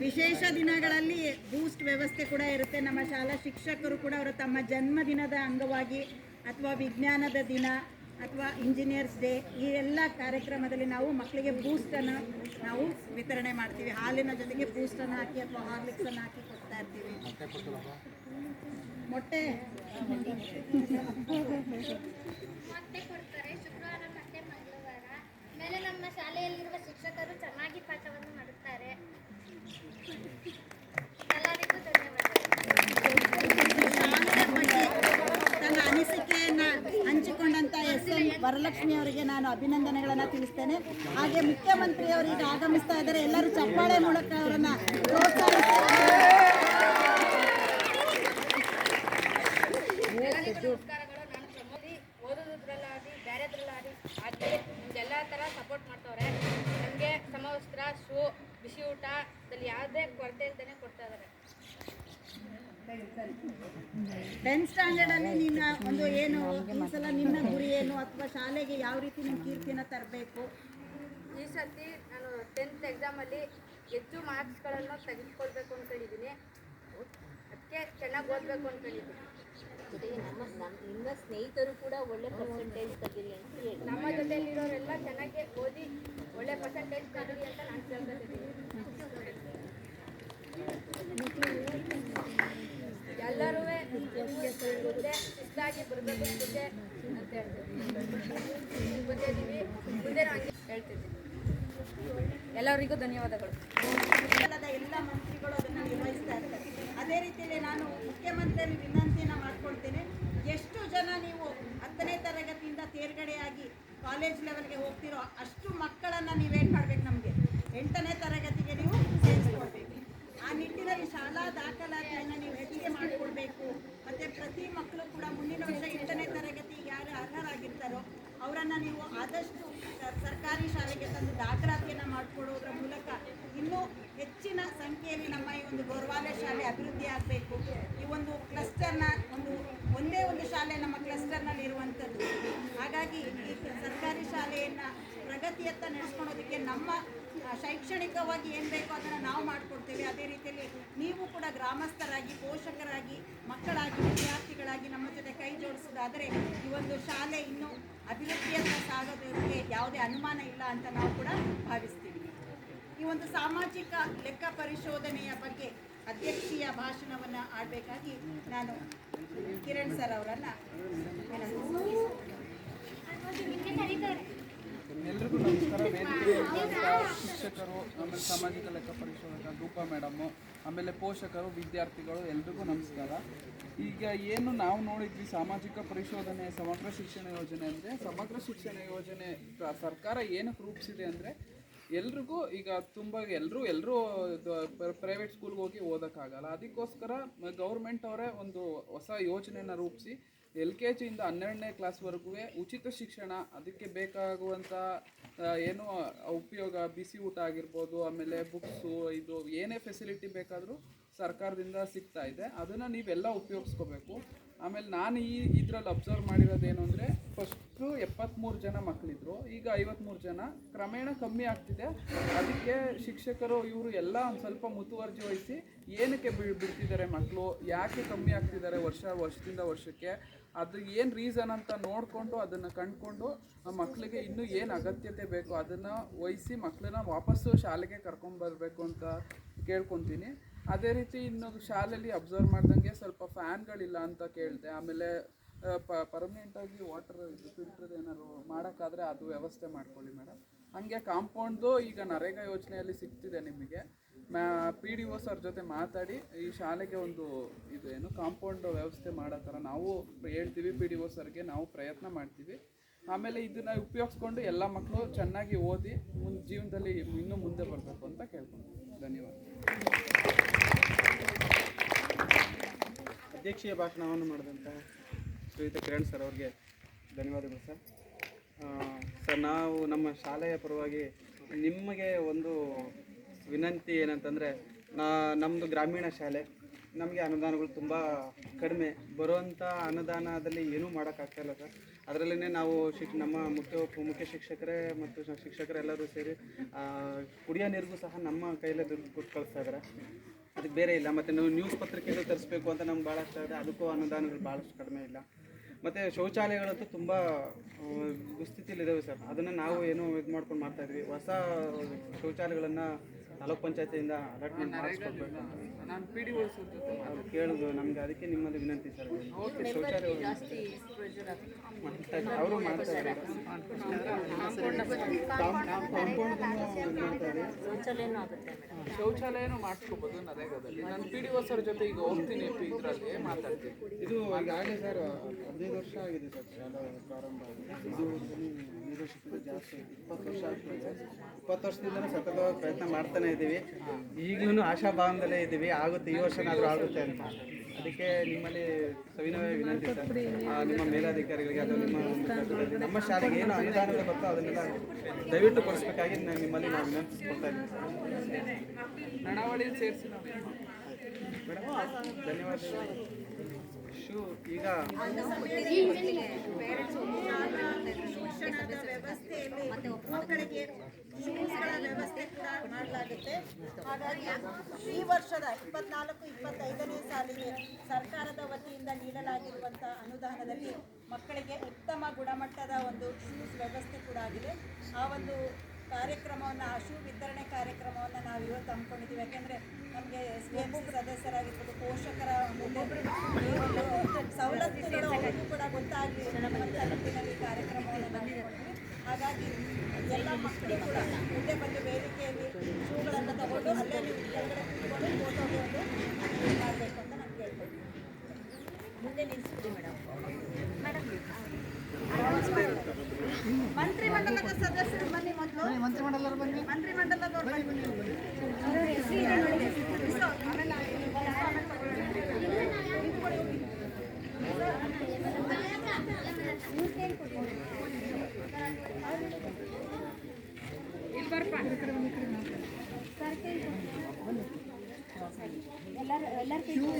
ವಿಶೇಷ ದಿನಗಳಲ್ಲಿ ಬೂಸ್ಟ್ ವ್ಯವಸ್ಥೆ ಕೂಡ ಇರುತ್ತೆ. ನಮ್ಮ ಶಾಲಾ ಶಿಕ್ಷಕರು ಕೂಡ ಅವರು ತಮ್ಮ ಜನ್ಮದಿನದ ಅಂಗವಾಗಿ ಅಥವಾ ವಿಜ್ಞಾನದ ದಿನ ಅಥವಾ ಇಂಜಿನಿಯರ್ಸ್ ಡೇ, ಈ ಎಲ್ಲ ಕಾರ್ಯಕ್ರಮದಲ್ಲಿ ನಾವು ಮಕ್ಕಳಿಗೆ ಬೂಸ್ಟನ್ನು ನಾವು ವಿತರಣೆ ಮಾಡ್ತೀವಿ. ಹಾಲಿನ ಜೊತೆಗೆ ಬೂಸ್ಟನ್ನು ಹಾಕಿ ಅಥವಾ ಹಾರ್ಲಿಕ್ಸನ್ನು ಹಾಕಿ ಕೊಡ್ತಾ ಇರ್ತೀವಿ. ಮೊಟ್ಟೆ ಕೊಡ್ತಾರೆ ಶುಕ್ರವಾರ ಮತ್ತೆ ಮಂಗಳವಾರ. ಆಮೇಲೆ ನಮ್ಮ ಶಾಲೆಯಲ್ಲಿರುವ ಶಿಕ್ಷಕರು ಚೆನ್ನಾಗಿ ಪಾಠವನ್ನು ಮಾಡುತ್ತಾರೆ. ಎಲ್ಲರಿಗೂ ಧನ್ಯವಾದಗಳು. ಶಾಲೆಯ ಬಗ್ಗೆ ತನ್ನ ಅನಿಸಿಕೆಯನ್ನು ಹಂಚಿಕೊಂಡಂಥ SN ವರಲಕ್ಷ್ಮಿ ಅವರಿಗೆ ನಾನು ಅಭಿನಂದನೆಗಳನ್ನು ತಿಳಿಸ್ತೇನೆ. ಹಾಗೆ ಮುಖ್ಯಮಂತ್ರಿಯವರಿಗೆ ಆಗಮಿಸ್ತಾ ಇದ್ದಾರೆ. ಎಲ್ಲರೂ ಚಪ್ಪಾಳೆ ಮೂಲಕ ಅವರನ್ನು ಪ್ರೋತ್ಸಾಹಿಸ್ತಾರೆ. ನಮಸ್ಕಾರಗಳು. ನಾನು ಪ್ರಮೋದಿ. ಓದೋದ್ರಲ್ಲಾಗಲಿ ಬೇರೆದ್ರಲ್ಲಾಗಲಿ ನಮ್ಗೆಲ್ಲ ಥರ ಸಪೋರ್ಟ್ ಮಾಡ್ತವ್ರೆ. ನಮಗೆ ಸಮವಸ್ತ್ರ, ಶೂ, ಬಿಸಿ ಊಟದಲ್ಲಿ ಯಾವ 10th ಸ್ಟ್ಯಾಂಡರ್ಡಲ್ಲಿ ನಿನ್ನ ಒಂದು ಏನು ಈ ಸಲ ನಿನ್ನ ಗುರಿ ಏನು ಅಥವಾ ಶಾಲೆಗೆ ಯಾವ ರೀತಿ ನಿಮ್ಮ ಕೀರ್ತಿನ ತರಬೇಕು? ಈ ಸರ್ತಿ ನಾನು 10th ಎಕ್ಸಾಮಲ್ಲಿ ಹೆಚ್ಚು ಮಾರ್ಕ್ಸ್ಗಳನ್ನು ತೆಗೆದುಕೊಳ್ಬೇಕು ಅಂದ್ಕೊಂಡಿದ್ದೀನಿ. ಅದಕ್ಕೆ ಚೆನ್ನಾಗಿ ಓದಬೇಕು ಅಂದ್ಕೊಂಡಿದ್ದೀನಿ. ಜೊತೆಗೆ ನಿಮ್ಮ ಸ್ನೇಹಿತರು ಕೂಡ ಒಳ್ಳೆ ಪರ್ಸೆಂಟೇಜ್ ತೆಗೀರಿ ಅಂತ ಹೇಳಿ. ನಮ್ಮ ಜೊತೆಯಲ್ಲಿರೋರೆಲ್ಲ ಚೆನ್ನಾಗಿ ಓದಿ ಒಳ್ಳೆ ಪರ್ಸೆಂಟೇಜ್ ತೆಗೀರಿ ಅಂತ ನಾನು ಕೇಳ್ಕೊತಿದ್ದೀನಿ. ಎಲ್ಲರೂ ಮುಂದೆ ಶಿಸ್ತಾಗಿ ಬರಬೇಕು ಮುಂದೆ ಅಂತ ಹೇಳ್ತೀವಿ. ಬಂದಿದ್ದೀವಿ, ಮುಂದೆ ಹಂಗೆ ಹೇಳ್ತಿದ್ದೀನಿ. ಎಲ್ಲರಿಗೂ ಧನ್ಯವಾದಗಳು. ಮಂಡಲದ ಎಲ್ಲ ಮಂತ್ರಿಗಳು ಅದನ್ನು ನಿರ್ವಹಿಸ್ತಾ ಇರ್ತಾರೆ. ಅದೇ ರೀತಿಯಲ್ಲಿ ನಾನು ಮುಖ್ಯಮಂತ್ರಿಯಲ್ಲಿ ವಿನಂತಿಯನ್ನು ಮಾಡ್ಕೊಳ್ತೇನೆ, ಎಷ್ಟು ಜನ ನೀವು 10ನೇ ತರಗತಿಯಿಂದ ತೇರ್ಗಡೆಯಾಗಿ ಕಾಲೇಜ್ ಲೆವೆಲ್ಗೆ ಹೋಗ್ತಿರೋ ಅಷ್ಟು ಮಕ್ಕಳನ್ನು ನೀವೇನು ಮಾಡಬೇಕು, ನಮಗೆ 8ನೇ ತರಗತಿಗೆ ನೀವು ಸೇರಿಸ್ಕೊಳ್ಬೇಕು. ಆ ನಿಟ್ಟಿನಲ್ಲಿ ಶಾಲಾ ದಾಖಲಾತಿಯನ್ನು ನೀವು ಹೆಚ್ಚಿಗೆ ಮಾಡಿಕೊಡ್ಬೇಕು. ಮತ್ತು ಪ್ರತಿ ಮಕ್ಕಳು ಕೂಡ ಮುಂದಿನ ವರ್ಷ 8ನೇ ತರಗತಿಗೆ ಯಾರು ಅರ್ಹರಾಗಿರ್ತಾರೋ ಅವರನ್ನು ನೀವು ಆದಷ್ಟು ಸರ್ಕಾರಿ ಶಾಲೆಗೆ ತಂದು ದಾಖಲಾತಿಯನ್ನು ಮಾಡಿಕೊಡೋದ್ರ ಮೂಲಕ ಇನ್ನೂ ಹೆಚ್ಚಿನ ಸಂಖ್ಯೆಯಲ್ಲಿ ನಮ್ಮ ಈ ಒಂದು ಗೌರವಾಲಯ ಶಾಲೆ ಅಭಿವೃದ್ಧಿ ಆಗಬೇಕು. ಈ ಒಂದು ಕ್ಲಸ್ಟರ್ನ ಒಂದೇ ಒಂದು ಶಾಲೆ ನಮ್ಮ ಕ್ಲಸ್ಟರ್ನಲ್ಲಿ ಇರುವಂಥದ್ದು. ಹಾಗಾಗಿ ಈ ಸರ್ಕಾರಿ ಶಾಲೆಯನ್ನು ಪ್ರಗತಿಯತ್ತ ನಡೆಸ್ಕೊಳೋದಕ್ಕೆ ನಮ್ಮ ಶೈಕ್ಷಣಿಕವಾಗಿ ಏನು ಬೇಕೋ ಅದನ್ನು ನಾವು ಮಾಡಿಕೊಡ್ತೇವೆ. ಅದೇ ರೀತಿಯಲ್ಲಿ ನೀವು ಕೂಡ ಗ್ರಾಮಸ್ಥರಾಗಿ, ಪೋಷಕರಾಗಿ, ಮಕ್ಕಳಾಗಿ, ವಿದ್ಯಾರ್ಥಿಗಳಾಗಿ ನಮ್ಮ ಜೊತೆ ಕೈ ಜೋಡಿಸೋದಾದರೆ ಈ ಒಂದು ಶಾಲೆ ಇನ್ನೂ ಅಭಿವೃದ್ಧಿಯತ್ತ ಸಾಗೋದಕ್ಕೆ ಯಾವುದೇ ಅನುಮಾನ ಇಲ್ಲ ಅಂತ ನಾವು ಕೂಡ ಭಾವಿಸ್ತೀವಿ. ಈ ಒಂದು ಸಾಮಾಜಿಕ ಲೆಕ್ಕ ಪರಿಶೋಧನೆಯ ಬಗ್ಗೆ ಅಧ್ಯಕ್ಷೀಯ ಭಾಷಣವನ್ನು ಆಡಬೇಕಾಗಿ ನಾನು ಕಿರಣ್ ಸರ್ ಅವರನ್ನು ಎಲ್ರಿಗೂ ನಮಸ್ಕಾರ. ವೇದಿಕೆಯಲ್ಲಿರುವಂಥ ಶಿಕ್ಷಕರು, ಆಮೇಲೆ ಸಾಮಾಜಿಕ ಲೆಕ್ಕ ಪರಿಶೋಧಕ ರೂಪಾ ಮೇಡಮ್ಮು, ಆಮೇಲೆ ಪೋಷಕರು, ವಿದ್ಯಾರ್ಥಿಗಳು ಎಲ್ರಿಗೂ ನಮಸ್ಕಾರ. ಈಗ ಏನು ನಾವು ನೋಡಿದ್ವಿ ಸಾಮಾಜಿಕ ಪರಿಶೋಧನೆ ಸಮಗ್ರ ಶಿಕ್ಷಣ ಯೋಜನೆ ಅಂದರೆ, ಸಮಗ್ರ ಶಿಕ್ಷಣ ಯೋಜನೆ ಸರ್ಕಾರ ಏನಕ್ಕೆ ರೂಪಿಸಿದೆ ಅಂದರೆ ಎಲ್ರಿಗೂ ಈಗ ಎಲ್ಲರೂ ಪ್ರೈವೇಟ್ ಸ್ಕೂಲ್ಗೆ ಹೋಗಿ ಓದೋಕ್ಕಾಗಲ್ಲ. ಅದಕ್ಕೋಸ್ಕರ ಗೌರ್ಮೆಂಟ್ ಅವರೇ ಒಂದು ಹೊಸ ಯೋಜನೆಯನ್ನು ರೂಪಿಸಿ LKG ಇಂದ 12ನೇ ಕ್ಲಾಸ್ವರೆಗೂ ಉಚಿತ ಶಿಕ್ಷಣ, ಅದಕ್ಕೆ ಬೇಕಾಗುವಂಥ ಏನು ಉಪಯೋಗ, ಬಿಸಿ ಊಟ ಆಗಿರ್ಬೋದು, ಆಮೇಲೆ ಬುಕ್ಸು, ಇದು ಏನೇ ಫೆಸಿಲಿಟಿ ಬೇಕಾದರೂ ಸರ್ಕಾರದಿಂದ ಸಿಗ್ತಾ ಇದೆ. ಅದನ್ನು ನೀವೆಲ್ಲ ಉಪಯೋಗಿಸ್ಕೋಬೇಕು. ಆಮೇಲೆ ನಾನು ಇದರಲ್ಲಿ ಅಬ್ಸರ್ವ್ ಮಾಡಿರೋದೇನು ಅಂದರೆ, ಫಸ್ಟು 73 ಜನ ಮಕ್ಕಳಿದ್ರು, ಈಗ 53 ಜನ, ಕ್ರಮೇಣ ಕಮ್ಮಿ ಆಗ್ತಿದೆ. ಅದಕ್ಕೆ ಶಿಕ್ಷಕರು ಇವರು ಎಲ್ಲ ಒಂದು ಸ್ವಲ್ಪ ಮುತುವರ್ಜಿ ವಹಿಸಿ ಏನಕ್ಕೆ ಬಿಡ್ತಿದ್ದಾರೆ ಮಕ್ಕಳು, ಯಾಕೆ ಕಮ್ಮಿ ಆಗ್ತಿದ್ದಾರೆ ವರ್ಷದಿಂದ ವರ್ಷಕ್ಕೆ, ಅದು ಏನು ರೀಸನ್ ಅಂತ ನೋಡಿಕೊಂಡು ಅದನ್ನು ಕಂಡುಕೊಂಡು ಮಕ್ಕಳಿಗೆ ಇನ್ನೂ ಏನು ಅಗತ್ಯತೆ ಬೇಕು ಅದನ್ನು ವಹಿಸಿ ಮಕ್ಕಳನ್ನ ವಾಪಸ್ಸು ಶಾಲೆಗೆ ಕರ್ಕೊಂಬರ್ಬೇಕು ಅಂತ ಕೇಳ್ಕೊತೀನಿ. ಅದೇ ರೀತಿ ಇನ್ನೊಂದು ಶಾಲೆಯಲ್ಲಿ ಅಬ್ಸರ್ವ್ ಮಾಡ್ದಂಗೆ ಸ್ವಲ್ಪ ಫ್ಯಾನ್ಗಳಿಲ್ಲ ಅಂತ ಕೇಳಿದೆ. ಆಮೇಲೆ ಪರ್ಮನೆಂಟಾಗಿ ವಾಟರ್ ಫಿಲ್ಟರ್ ಏನಾದ್ರು ಮಾಡೋಕ್ಕಾದರೆ ಅದು ವ್ಯವಸ್ಥೆ ಮಾಡ್ಕೊಳ್ಳಿ ಮೇಡಮ್. ಹಾಗೆ ಕಾಂಪೌಂಡ್ದು ಈಗ ನರೇಗಾ ಯೋಜನೆಯಲ್ಲಿ ಸಿಗ್ತಿದೆ ನಿಮಗೆ. PDO ಸರ್ ಜೊತೆ ಮಾತಾಡಿ ಈ ಶಾಲೆಗೆ ಒಂದು ಕಾಂಪೌಂಡ್ ವ್ಯವಸ್ಥೆ ಮಾಡೋ ಥರ ನಾವು ಹೇಳ್ತೀವಿ. PDO ಸರ್ಗೆ ನಾವು ಪ್ರಯತ್ನ ಮಾಡ್ತೀವಿ. ಆಮೇಲೆ ಇದನ್ನು ಉಪಯೋಗಿಸ್ಕೊಂಡು ಎಲ್ಲ ಮಕ್ಕಳು ಚೆನ್ನಾಗಿ ಓದಿ ಜೀವನದಲ್ಲಿ ಇನ್ನೂ ಮುಂದೆ ಬರಬೇಕು ಅಂತ ಕೇಳ್ಕೊಳ್ತೀನಿ. ಧನ್ಯವಾದ. ಅಧ್ಯಕ್ಷೀಯ ಭಾಷಣವನ್ನು ಮಾಡಿದಂತಹ ಶ್ರೀಯುತ ಕಿರಣ್ ಸರ್ ಅವ್ರಿಗೆ ಧನ್ಯವಾದಗಳು ಸರ್. ಸರ್, ನಾವು ನಮ್ಮ ಶಾಲೆಯ ಪರವಾಗಿ ನಿಮಗೆ ಒಂದು ವಿನಂತಿ ಏನಂತಂದರೆ, ನಮ್ಮದು ಗ್ರಾಮೀಣ ಶಾಲೆ, ನಮಗೆ ಅನುದಾನಗಳು ತುಂಬ ಕಡಿಮೆ. ಬರುವಂಥ ಅನುದಾನದಲ್ಲಿ ಏನೂ ಮಾಡೋಕ್ಕಾಗ್ತಾಯಿಲ್ಲ ಸರ್. ಅದರಲ್ಲೇ ನಾವು ನಮ್ಮ ಮುಖ್ಯ ಶಿಕ್ಷಕರೇ ಮತ್ತು ಶಿಕ್ಷಕರೆಲ್ಲರೂ ಸೇರಿ ಕುಡಿಯೋ ನೀರಿಗೂ ಸಹ ನಮ್ಮ ಕೈಲೇ ದುಡ್ಡು ಕೊಟ್ಟು ಕಳಿಸ್ತಾ ಇದ್ದಾರೆ. ಅದಕ್ಕೆ ಬೇರೆ ಇಲ್ಲ. ಮತ್ತು ನಾವು ನ್ಯೂಸ್ ಪತ್ರಿಕೆಗಳು ತರಿಸ್ಬೇಕು ಅಂತ ನಮ್ಗೆ ಭಾಳಷ್ಟು ಇದೆ, ಅದಕ್ಕೂ ಅನುದಾನಗಳು ಭಾಳಷ್ಟು ಕಡಿಮೆ ಇಲ್ಲ. ಮತ್ತು ಶೌಚಾಲಯಗಳಂತೂ ತುಂಬ ದುಸ್ಥಿತಿಲಿದ್ದಾವೆ ಸರ್. ಅದನ್ನು ನಾವು ಏನೋ ಇದು ಮಾಡ್ಕೊಂಡು ಮಾಡ್ತಾಯಿದ್ವಿ. ಹೊಸ ಶೌಚಾಲಯಗಳನ್ನು ತಾಲೂಕ್ ಪಂಚಾಯತಿಯಿಂದ ಅಲಾಟ್ಮೆಂಟ್ ಮಾಡಿಸ್ಕೊಡ್ಬೇಕು. ನಾನು PDO ಜೊತೆ ಅವ್ರು ಕೇಳೋದು ನಮಗೆ, ಅದಕ್ಕೆ ನಿಮ್ಮಲ್ಲಿ ವಿನಂತಿ ಸರ್. ಶೌಚಾಲಯ ಅವರು ಮಾಡ್ತಾ ಇದ್ದಾರೆ. ಶೌಚಾಲಯನೂ ಮಾಡಿಸ್ಕೋಬೋದು ನರೇಗಾದಲ್ಲಿ. ನಾನು PDO ಸರ್ ಜೊತೆ ಈಗ ಹೋಗ್ತೀನಿ, ಇದರಲ್ಲಿ ಮಾತಾಡ್ತೀನಿ. ಇದು ಈಗಾಗಲೇ ಸರ್ 15 ವರ್ಷ ಆಗಿದೆ ಸರ್ ಶಾಲೆ ಪ್ರಾರಂಭ. ಇದು ಲೀಡರ್ಶಿಪ್ ಜಾಸ್ತಿ 20 ವರ್ಷ ಆಗ್ತದೆ. 20 ವರ್ಷದಿಂದಲೂ ಸತತವಾಗಿ ಪ್ರಯತ್ನ ಮಾಡ್ತಾನೆ ಇದ್ದೀವಿ. ಈಗಲೂ ಆಶಾಭಾವನದಲ್ಲೇ ಇದ್ದೀವಿ, ಆಗುತ್ತೆ, ಈ ವರ್ಷನಾದರೂ ಆಗುತ್ತೆ ಅಂತ. ಅದಕ್ಕೆ ನಿಮ್ಮಲ್ಲಿ ಸವಿನಯ ವಿನಂತಿ ಸರ್, ನಿಮ್ಮ ಮೇಲಾಧಿಕಾರಿಗಳಿಗೆ ಅಥವಾ ನಮ್ಮ ಶಾಲೆಗೆ ಏನು ಅನುದಾನಗಳು ಬರ್ತೋ ಅದನ್ನೆಲ್ಲ ದಯವಿಟ್ಟು ಕೊಡಿಸ್ಬೇಕಾಗಿ ನಿಮ್ಮಲ್ಲಿ ನಾವು ವಿನಂತಿಸ್ಕೊಳ್ತಾ ಇದ್ದೀವಿ ಸರ್. ನಡಾವಳಿ ಸೇರಿಸಿ ನಾವು ಮೇಡಮ್ ಧನ್ಯವಾದಗಳು. ಈಗ ಶಿಕ್ಷಣದ ವ್ಯವಸ್ಥೆಯಲ್ಲಿ ಮಕ್ಕಳಿಗೆ ಶೂಸ್ಗಳ ವ್ಯವಸ್ಥೆ ಕೂಡ ಮಾಡಲಾಗುತ್ತೆ. ಹಾಗಾಗಿ ಈ ವರ್ಷದ 24-25ನೇ ಸಾಲಿಗೆ ಸರ್ಕಾರದ ವತಿಯಿಂದ ನೀಡಲಾಗಿರುವಂಥ ಅನುದಾನದಲ್ಲಿ ಮಕ್ಕಳಿಗೆ ಉತ್ತಮ ಗುಣಮಟ್ಟದ ಒಂದು ಶೂಸ್ ವ್ಯವಸ್ಥೆ ಕೂಡ ಆಗಿದೆ. ಆ ಒಂದು ಕಾರ್ಯಕ್ರಮವನ್ನು, ಆ ಶೂ ವಿತರಣೆ ಕಾರ್ಯಕ್ರಮವನ್ನು ನಾವು ಇವತ್ತು ಹಮ್ಮಿಕೊಂಡಿದ್ದೀವಿ. ಯಾಕೆಂದರೆ ನಮಗೆ SDMC ಸದಸ್ಯರಾಗಿರ್ಬೋದು, ಪೋಷಕರ ಒಂದು ಸವಲತ್ತುಗಳು ಅವ್ರಿಗೂ ಕೂಡ ಗೊತ್ತಾಗಲಿ ಅನ್ನುವಂಥ ನಿಟ್ಟಿನಲ್ಲಿ ಕಾರ್ಯಕ್ರಮವನ್ನು ಹಮ್ಮಿಕೊಂಡಿದ್ದೀವಿ. ಹಾಗಾಗಿ ಎಲ್ಲ ಮಕ್ಕಳು ಕೂಡ ಮುಂದೆ ಬಂದು ವೇದಿಕೆಯಲ್ಲಿ ಶೂಗಳನ್ನು ತಗೊಂಡು ಅಲ್ಲೇ ನೀವು ಕೆಳಗಡೆ ಕೂತ್ಕೊಂಡು ಫೋಟೋಗೆ ಒಂದು ಮಾಡಬೇಕು ಅಂತ ನಾನು ಕೇಳ್ಕೊಳ್ತೀನಿ. ಮುಂದೆ ನಿಲ್ಲಿಸ್ಬಿಡಿ ಮೇಡಮ್. ಮಂತ್ರಿಮಂಡಲದ ಸದಸ್ಯರು ಬನ್ನಿ. ಮೊದಲು ಮಂತ್ರಿಮಂಡಲದವ್ರು ಬನ್ನಿ.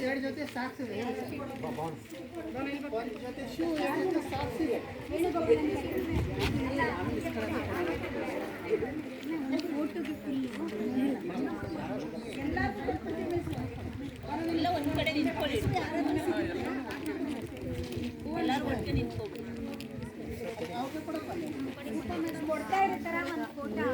ಎರಡು ಜೊತೆ ಸಾಕ್ಸ್ ಎಲ್ಲ ಒಂದು ಕಡೆ ನಿಂತ್ಕೊಳ್ಳಿ, ಎಲ್ಲರೂ ಒಟ್ಟಿಗೆ ನಿಂತ್ಕೊಬಿಡಿ. ಕೊಡ್ತಾ ಇರ್ತಾರ ಒಂದು ಫೋಟೋ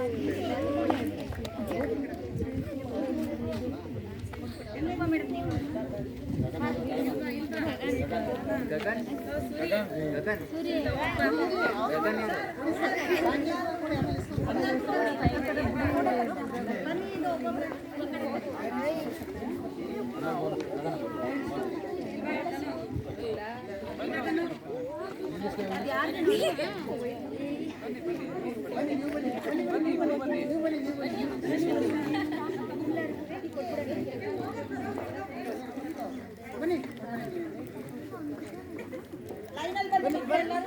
ಲೈನಲ್ಲಿ ಬನ್ನಿ ಎಲ್ಲರೂ,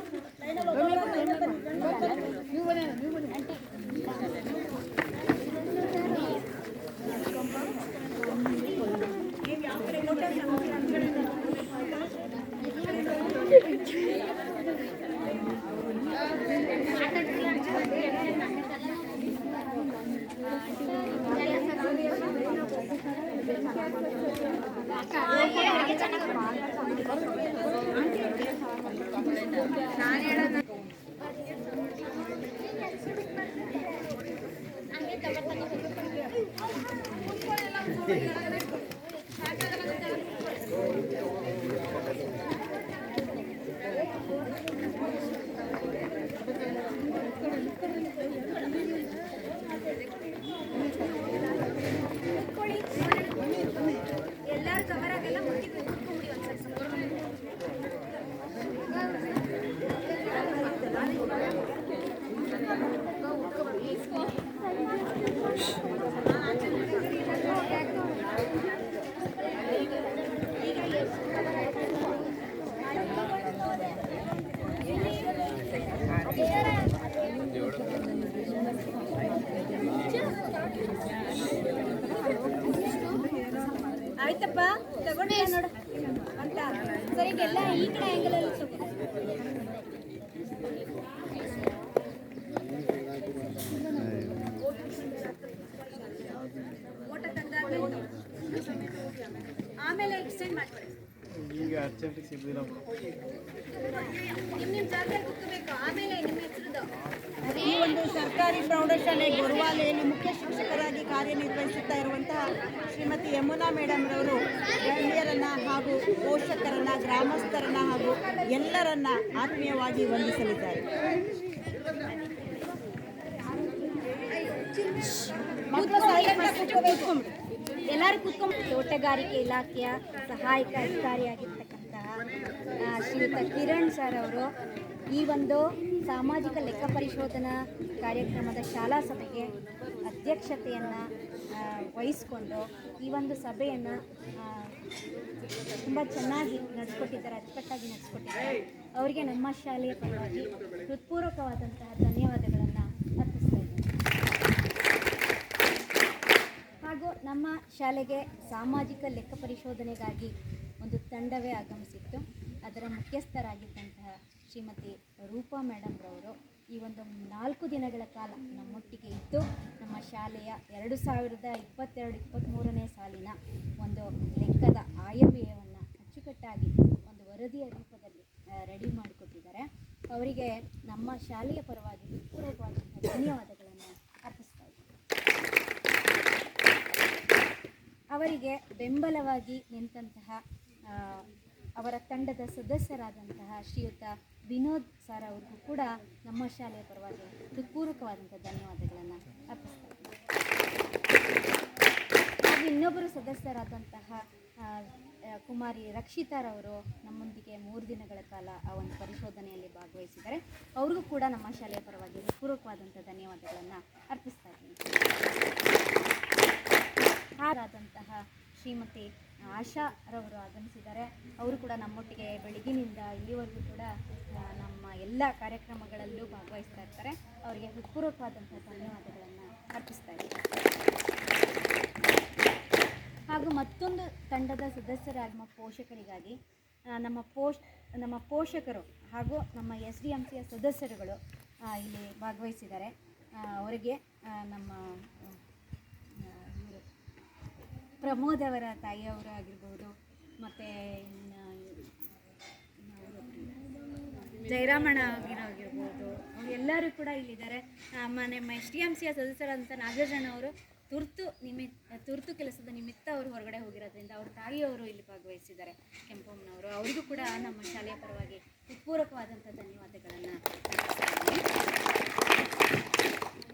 ಲೈನಲ್ಲಿ ಒಬ್ಬೊಬ್ಬರು ಲೈನಲ್ಲಿ ಬನ್ನಿ. ಎಲ್ಲರೂ ಕವರ್ ಆಗಲ್ಲ, ಮುಂದೆ ಕೂತ್ಕೊಂಡ್ಬಿಡಿ ಒಂದ್ಸಲ. ಆಯ್ತಪ್ಪ ತಗೊಂಡೆ ನೋಡು ಅಂತ ಸರಿಗೆಲ್ಲ ಈ ಕಡೆ ಆ್ಯಂಗಲಲ್ಲಿ ತಗೋ. ಫೋಟೋ ತೆಗ್ದಾದ್ಮೇಲೆ ಆಮೇಲೆ ಎಕ್ಸ್ಟೆಂಡ್ ಮಾಡ್ಕೊಳ್ಳಿ. ಈಗ ಅರ್ಜೆಂಟಿಗೆ ಸಿಗಲಿಲ್ಲ. ನಿಮ್ಮ ಜಾಗದಲ್ಲಿ ಕೂತ್ಕೋಬೇಕು. ಆಮೇಲೆ ನಿಮ್ಮ ಹೆಸರುದು ಈ ಒಂದು ಸರ್ಕಾರಿ ಪ್ರೌಢಶಾಲೆ ಗೊರವಾಲೆಯಲ್ಲಿ ಮುಖ್ಯ ಶಿಕ್ಷಕರಾಗಿ ಕಾರ್ಯನಿರ್ವಹಿಸುತ್ತಾ ಇರುವಂತಹ ಶ್ರೀಮತಿ ಯಮುನಾ ಮೇಡಮ್ ರವರು ಗಣ್ಯರನ್ನ ಹಾಗೂ ಪೋಷಕರನ್ನ, ಗ್ರಾಮಸ್ಥರನ್ನ ಹಾಗೂ ಎಲ್ಲರನ್ನ ಆತ್ಮೀಯವಾಗಿ ವಂದಿಸಲಿದ್ದಾರೆ. ಮಕ್ಕಳು ಸೈಲೆಂಟ್ ಆಗಿ ಕೂತ್ಕೋಬೇಕು. ಎಲ್ಲರೂ ಕೂತ್ಕೊಂಡು ತೋಟಗಾರಿಕೆ ಇಲಾಖೆಯ ಸಹಾಯಕ ಅಧಿಕಾರಿಯಾಗಿರ್ತಕ್ಕಂತಹ ಶ್ರೀಯುತ ಕಿರಣ್ ಸರ್ ಅವರು ಈ ಒಂದು ಸಾಮಾಜಿಕ ಲೆಕ್ಕ ಪರಿಶೋಧನಾ ಕಾರ್ಯಕ್ರಮದ ಶಾಲಾ ಸಭೆಗೆ ಅಧ್ಯಕ್ಷತೆಯನ್ನು ವಹಿಸ್ಕೊಂಡು ಈ ಒಂದು ಸಭೆಯನ್ನು ತುಂಬ ಚೆನ್ನಾಗಿ ನಡೆಸ್ಕೊಟ್ಟಿದ್ದಾರೆ, ಅಚ್ಚುಕಟ್ಟಾಗಿ ನಡೆಸ್ಕೊಟ್ಟಿದ್ದಾರೆ. ಅವರಿಗೆ ನಮ್ಮ ಶಾಲೆಯ ಪರವಾಗಿ ಹೃತ್ಪೂರ್ವಕವಾದಂತಹ ಧನ್ಯವಾದಗಳನ್ನು ಅರ್ಪಿಸ್ತಾ ಇದ್ದೇನೆ. ಹಾಗೂ ನಮ್ಮ ಶಾಲೆಗೆ ಸಾಮಾಜಿಕ ಲೆಕ್ಕ ಪರಿಶೋಧನೆಗಾಗಿ ಒಂದು ತಂಡವೇ ಆಗಮಿಸಿತ್ತು. ಅದರ ಮುಖ್ಯಸ್ಥರಾಗಿದ್ದಂತಹ ಶ್ರೀಮತಿ ರೂಪಾ ಮೇಡಮ್ರವರು ಈ ಒಂದು 4 ದಿನಗಳ ಕಾಲ ನಮ್ಮೊಟ್ಟಿಗೆ ಇದ್ದು ನಮ್ಮ ಶಾಲೆಯ 2022-23ನೇ ಸಾಲಿನ ಒಂದು ಲೆಕ್ಕದ ಆಯವ್ಯಯವನ್ನು ಅಚ್ಚುಕಟ್ಟಾಗಿ ಒಂದು ವರದಿಯ ರೂಪದಲ್ಲಿ ರೆಡಿ ಮಾಡಿಕೊಟ್ಟಿದ್ದಾರೆ. ಅವರಿಗೆ ನಮ್ಮ ಶಾಲೆಯ ಪರವಾಗಿ ಹೃತ್ಪೂರ್ವಕವಾದಂಥ ಧನ್ಯವಾದಗಳನ್ನು ಅರ್ಪಿಸ್ತಾ ಇದ್ದೀನಿ. ಅವರಿಗೆ ಬೆಂಬಲವಾಗಿ ನಿಂತಹ ಅವರ ತಂಡದ ಸದಸ್ಯರಾದಂತಹ ಶ್ರೀಯುತ ವಿನೋದ್ ಸರ್ ಅವ್ರಿಗೂ ಕೂಡ ನಮ್ಮ ಶಾಲೆಯ ಪರವಾಗಿ ಹೃತ್ಪೂರ್ವಕವಾದಂಥ ಧನ್ಯವಾದಗಳನ್ನು ಅರ್ಪಿಸ್ತಾ ಇದ್ದೀನಿ. ಹಾಗೂ ಇನ್ನೊಬ್ಬರು ಸದಸ್ಯರಾದಂತಹ ಕುಮಾರಿ ರಕ್ಷಿತಾರವರು ನಮ್ಮೊಂದಿಗೆ 3 ದಿನಗಳ ಕಾಲ ಆ ಒಂದು ಪರಿಶೋಧನೆಯಲ್ಲಿ ಭಾಗವಹಿಸಿದ್ದಾರೆ. ಅವ್ರಿಗೂ ಕೂಡ ನಮ್ಮ ಶಾಲೆಯ ಪರವಾಗಿ ಹೃತ್ಪೂರ್ವಕವಾದಂಥ ಧನ್ಯವಾದಗಳನ್ನು ಅರ್ಪಿಸ್ತಾ ಇದ್ದೀನಿ. ಹಾಗಾದಂತಹ ಶ್ರೀಮತಿ ಆಶಾರವರು ಆಗಮಿಸಿದ್ದಾರೆ. ಅವರು ಕೂಡ ನಮ್ಮೊಟ್ಟಿಗೆ ಬೆಳಗಿನಿಂದ ಇಲ್ಲಿವರೆಗೂ ಕೂಡ ನಮ್ಮ ಎಲ್ಲ ಕಾರ್ಯಕ್ರಮಗಳಲ್ಲೂ ಭಾಗವಹಿಸ್ತಾ ಇರ್ತಾರೆ. ಅವರಿಗೆ ಹೃತ್ಪೂರ್ವಕವಾದಂಥ ಧನ್ಯವಾದಗಳನ್ನು ಅರ್ಪಿಸ್ತಾ ಇದ್ದೀನಿ. ಹಾಗೂ ಮತ್ತೊಂದು ತಂಡದ ಸದಸ್ಯರಾಗಿ ಪೋಷಕರಿಗಾಗಿ ನಮ್ಮ ಪೋಷಕರು ಹಾಗೂ ನಮ್ಮ SDMCಯ ಸದಸ್ಯರುಗಳು ಇಲ್ಲಿ ಭಾಗವಹಿಸಿದ್ದಾರೆ. ಅವರಿಗೆ ನಮ್ಮ ಪ್ರಮೋದ್ ಅವರ ತಾಯಿಯವರು ಆಗಿರ್ಬೋದು, ಮತ್ತು ಜಯರಾಮಣ್ಣ ಆಗಿರ್ಬೋದು, ಎಲ್ಲರೂ ಕೂಡ ಇಲ್ಲಿದ್ದಾರೆ. ನಮ್ಮ SDMCಯ ಸದಸ್ಯರಾದಂಥ ನಾಗರಾಜಣ್ಣ ಅವರು ತುರ್ತು ಕೆಲಸದ ನಿಮಿತ್ತ ಅವರು ಹೊರಗಡೆ ಹೋಗಿರೋದ್ರಿಂದ ಅವ್ರ ತಾಯಿಯವರು ಇಲ್ಲಿ ಭಾಗವಹಿಸಿದ್ದಾರೆ, ಕೆಂಪಮ್ಮನವರು. ಅವರಿಗೂ ಕೂಡ ನಮ್ಮ ಶಾಲೆಯ ಪರವಾಗಿ ಹೃತ್ಪೂರ್ವಕವಾದಂಥ ಧನ್ಯವಾದಗಳನ್ನು.